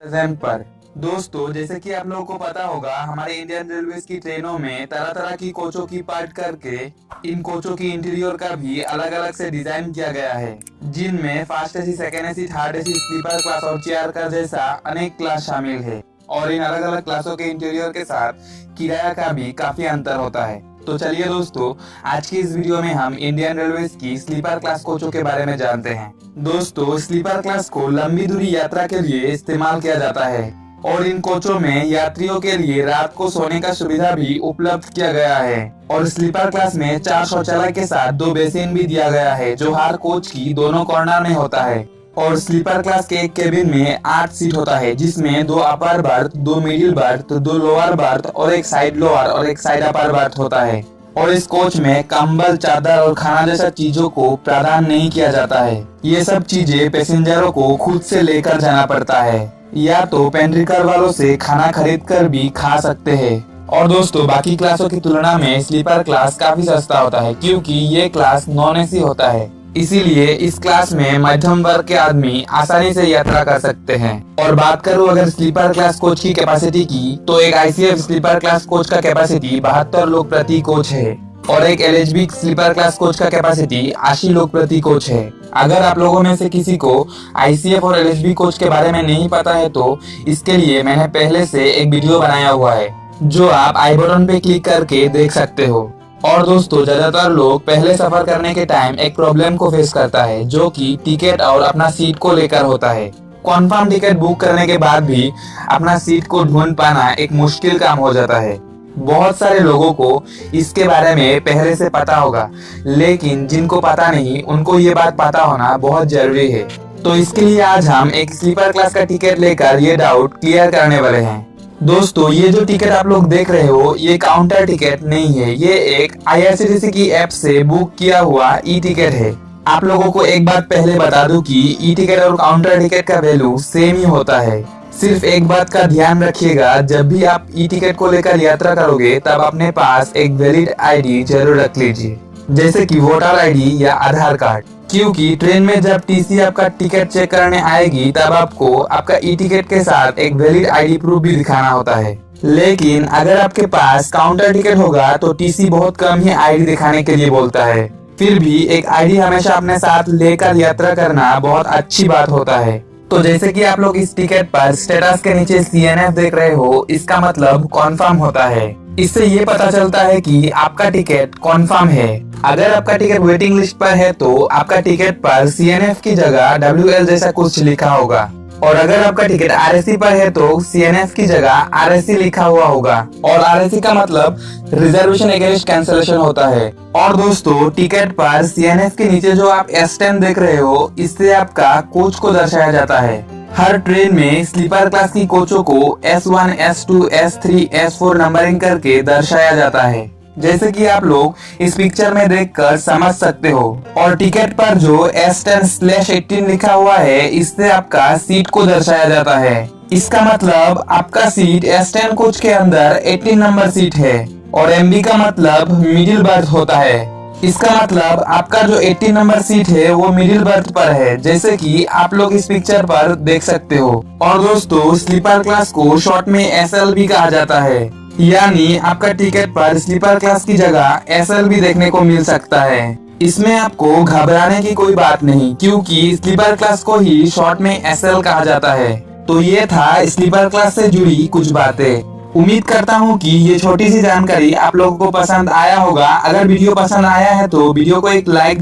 Present पर। दोस्तों, जैसे कि आप लोगों को पता होगा, हमारे इंडियन रेलवेज की ट्रेनों में तरह तरह की कोचों की पार्ट करके इन कोचों की इंटीरियर का भी अलग अलग से डिजाइन किया गया है, जिनमें first AC, second AC, third AC, sleeper class और चेयर कार जैसा अनेक क्लास शामिल है। और इन अलग अलग क्लासों के इंटीरियर के साथ किराया का भी काफी अंतर होता है। तो चलिए दोस्तों, आज की इस वीडियो में हम इंडियन रेलवेज की स्लीपर क्लास कोचों के बारे में जानते हैं। दोस्तों, स्लीपर क्लास को लंबी दूरी यात्रा के लिए इस्तेमाल किया जाता है और इन कोचों में यात्रियों के लिए रात को सोने का सुविधा भी उपलब्ध किया गया है। और स्लीपर क्लास में 4 शौचालय के साथ 2 बेसिन भी दिया गया है, जो हर कोच की दोनों कॉर्नर में होता है। और स्लीपर क्लास के एक केबिन में 8 सीट होता है, जिसमें 2 upper berth, 2 middle birth, 2 lower berth और एक साइड लोअर और एक साइड अपर बर्थ होता है। और इस कोच में कंबल, चादर और खाना जैसा चीजों को प्रदान नहीं किया जाता है। ये सब चीजें पैसेंजरों को खुद से लेकर जाना पड़ता है, या तो पेंट्री कार वालों से खाना खरीद कर भी खा सकते हैं। और दोस्तों, बाकी क्लासों की तुलना में स्लीपर क्लास काफी सस्ता होता है, क्योंकि ये क्लास नॉन एसी होता है। इसीलिए इस क्लास में मध्यम वर्ग के आदमी आसानी से यात्रा कर सकते हैं। और बात करूं अगर स्लीपर क्लास कोच की कैपेसिटी की, तो एक आईसीएफ स्लीपर क्लास कोच का कैपेसिटी 72 लोग प्रति कोच है और एक एलएचबी स्लीपर क्लास कोच का कैपेसिटी 80 लोग प्रति कोच है। अगर आप लोगों में से किसी को आईसीएफ और एलएचबी कोच के बारे में नहीं पता है, तो इसके लिए मैंने पहले से एक वीडियो बनाया हुआ है, जो आप आई बटन पे क्लिक करके देख सकते हो। और दोस्तों, ज्यादातर लोग पहले सफर करने के टाइम एक प्रॉब्लम को फेस करता है, जो कि टिकट और अपना सीट को लेकर होता है। कन्फर्म टिकट बुक करने के बाद भी अपना सीट को ढूंढ पाना एक मुश्किल काम हो जाता है। बहुत सारे लोगों को इसके बारे में पहले से पता होगा, लेकिन जिनको पता नहीं, उनको ये बात पता होना बहुत जरूरी है। तो इसके लिए आज हम एक स्लीपर क्लास का टिकट लेकर ये डाउट क्लियर करने वाले हैं। दोस्तों, ये जो टिकट आप लोग देख रहे हो, ये काउंटर टिकट नहीं है, ये एक आईआरसीटीसी की ऐप से बुक किया हुआ ई टिकट है। आप लोगों को एक बात पहले बता दूं कि ई टिकट और काउंटर टिकट का वैल्यू सेम ही होता है। सिर्फ एक बात का ध्यान रखिएगा, जब भी आप ई टिकट को लेकर यात्रा करोगे, तब अपने पास एक वैलिड आईडी जरूर रख लीजिए, जैसे कि वोटर आईडी या आधार कार्ड। क्योंकि ट्रेन में जब टीसी आपका टिकट चेक करने आएगी, तब आपको आपका ई टिकट के साथ एक वैलिड आईडी प्रूफ भी दिखाना होता है। लेकिन अगर आपके पास काउंटर टिकट होगा, तो टीसी बहुत कम ही आईडी दिखाने के लिए बोलता है। फिर भी एक आईडी हमेशा अपने साथ लेकर यात्रा करना बहुत अच्छी बात होता है। तो जैसे कि आप लोग इस टिकट पर स्टेटस के नीचे सीएनएफ देख रहे हो, इसका मतलब कॉन्फर्म होता है। इससे ये पता चलता है कि आपका टिकट कॉन्फर्म है। अगर आपका टिकट वेटिंग लिस्ट पर है, तो आपका टिकट पर सीएनएफ की जगह डब्ल्यूएल जैसा कुछ लिखा होगा। और अगर आपका टिकट आरएसी पर है, तो सीएनएफ की जगह आरएसी लिखा हुआ होगा। और आरएसी का मतलब रिजर्वेशन अगेंस्ट कैंसिलेशन होता है। और दोस्तों, टिकट पर सीएनएफ के नीचे जो आप S10 देख रहे हो, इससे आपका कोच को दर्शाया जाता है। हर ट्रेन में स्लीपर क्लास की कोचों को S1, S2, S3, S4 numbering करके दर्शाया जाता है, जैसे कि आप लोग इस पिक्चर में देखकर समझ सकते हो। और टिकट पर जो S10/18 लिखा हुआ है, इससे आपका सीट को दर्शाया जाता है। इसका मतलब आपका सीट S10 कोच के अंदर 18 नंबर सीट है। और MB का मतलब मिडिल बर्थ होता है। इसका मतलब आपका जो 18 नंबर सीट है, वो मिडिल बर्थ पर है, जैसे कि आप लोग इस पिक्चर पर देख सकते हो। और दोस्तों, स्लीपर क्लास को शॉर्ट में SL भी कहा जाता है, यानी आपका टिकट पर स्लीपर क्लास की जगह SL भी देखने को मिल सकता है। इसमें आपको घबराने की कोई बात नहीं, क्योंकि स्लीपर क्लास को ही शॉर्ट में SL कहा जाता है। तो ये था स्लीपर क्लास से जुड़ी कुछ बातें। उम्मीद करता हूँ कि ये छोटी सी जानकारी आप लोगों को पसंद आया होगा। अगर वीडियो पसंद आया है, तो वीडियो को एक लाइक